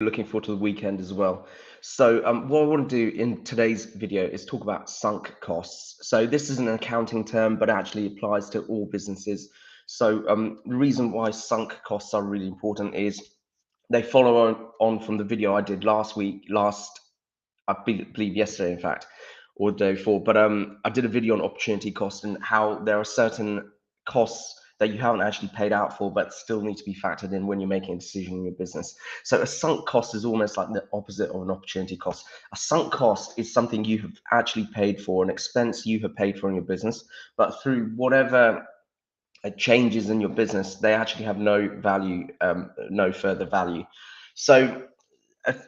Looking forward to the weekend as well. So what I want to do in today's video is talk about sunk costs. So this is an accounting term, but actually applies to all businesses. So the reason why sunk costs are really important is they follow on from the video I did I believe yesterday, in fact, or the day before. But I did a video on opportunity cost and how there are certain costs that you haven't actually paid out for, but still need to be factored in when you're making a decision in your business. So a sunk cost is almost like the opposite of an opportunity cost. A sunk cost is something you have actually paid for, an expense you have paid for in your business, but through whatever changes in your business, they actually have no value, no further value. So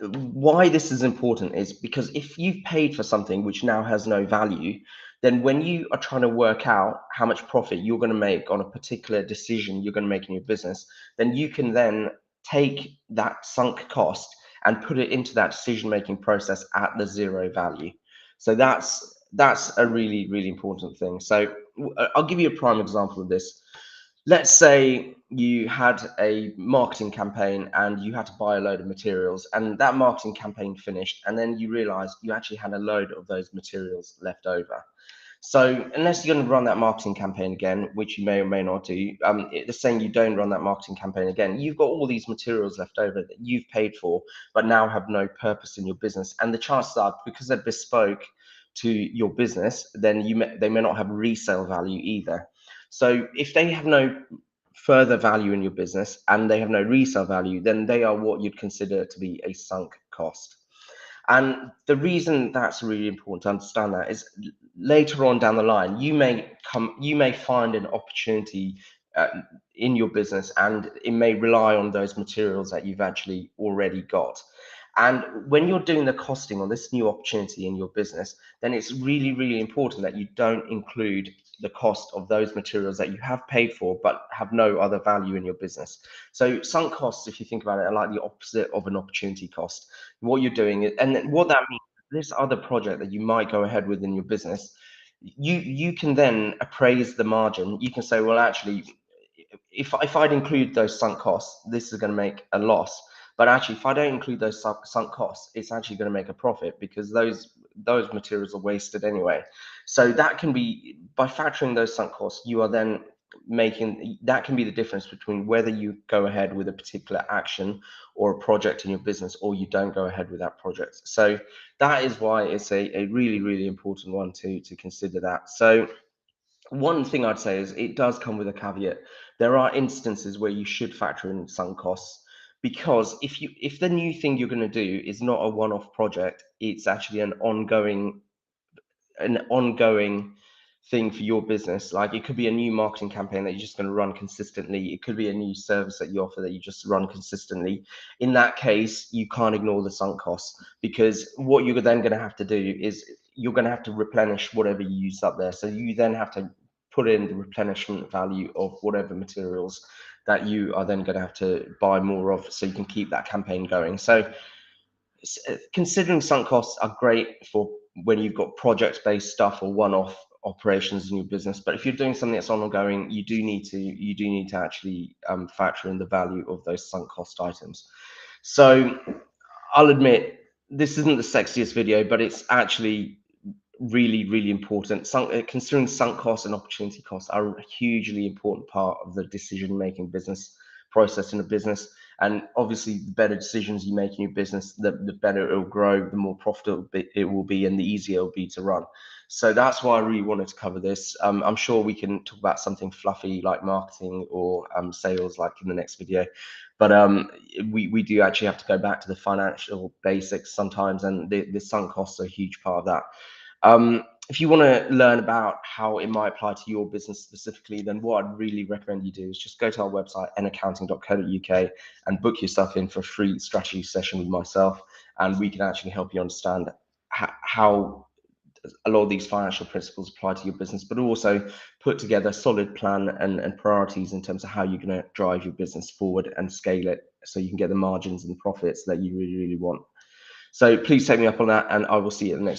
why this is important is because if you've paid for something which now has no value, then when you are trying to work out how much profit you're going to make on a particular decision you're going to make in your business, then you can then take that sunk cost and put it into that decision making process at the zero value. So that's a really, really important thing. So I'll give you a prime example of this. Let's say you had a marketing campaign and you had to buy a load of materials, and that marketing campaign finished, and then you realized you actually had a load of those materials left over. So unless you're going to run that marketing campaign again, which you may or may not do, it's saying you don't run that marketing campaign again, you've got all these materials left over that you've paid for, but now have no purpose in your business. And the chances are, because they're bespoke to your business, then they may not have resale value either. So if they have no further value in your business and they have no resale value, then they are what you'd consider to be a sunk cost. And the reason that's really important to understand that is later on down the line, you may find an opportunity uh, in your business, and it may rely on those materials that you've actually already got. And when you're doing the costing on this new opportunity in your business, then it's really, really important that you don't include the cost of those materials that you have paid for but have no other value in your business. So sunk costs, if you think about it, are like the opposite of an opportunity cost. What you're doing is, and then what that means, this other project that you might go ahead with in your business, you can then appraise the margin. You can say, well, actually, if I'd include those sunk costs, this is going to make a loss. But actually, if I don't include those sunk costs, it's actually going to make a profit because those materials are wasted anyway. So that can be, by factoring those sunk costs, you are then making, that can be the difference between whether you go ahead with a particular action or a project in your business, or you don't go ahead with that project. So that is why it's a really, really important one to consider that. So one thing I'd say is it does come with a caveat. There are instances where you should factor in sunk costs, because if the new thing you're going to do is not a one-off project, it's actually an ongoing thing for your business. Like, it could be a new marketing campaign that you're just going to run consistently. It could be a new service that you offer that you just run consistently. In that case, you can't ignore the sunk costs, because what you're then going to have to do is you're going to have to replenish whatever you use up there. So you then have to put in the replenishment value of whatever materials that you are then going to have to buy more of, so you can keep that campaign going. So considering sunk costs are great for when you've got project-based stuff or one-off operations in your business, but if you're doing something that's ongoing, you do need to actually factor in the value of those sunk cost items. So I'll admit this isn't the sexiest video, but it's actually really, really important. Considering sunk costs and opportunity costs are a hugely important part of the decision-making business process in a business. And obviously, the better decisions you make in your business, the better it will grow, the more profitable it will be, and the easier it will be to run. So that's why I really wanted to cover this. I'm sure we can talk about something fluffy like marketing or sales, like in the next video. But we do actually have to go back to the financial basics sometimes, and the sunk costs are a huge part of that. If you want to learn about how it might apply to your business specifically, then what I'd really recommend you do is just go to our website, naccounting.co.uk, and book yourself in for a free strategy session with myself, and we can actually help you understand how a lot of these financial principles apply to your business, but also put together a solid plan and priorities in terms of how you're going to drive your business forward and scale it so you can get the margins and profits that you really, really want. So please take me up on that, and I will see you at the next video.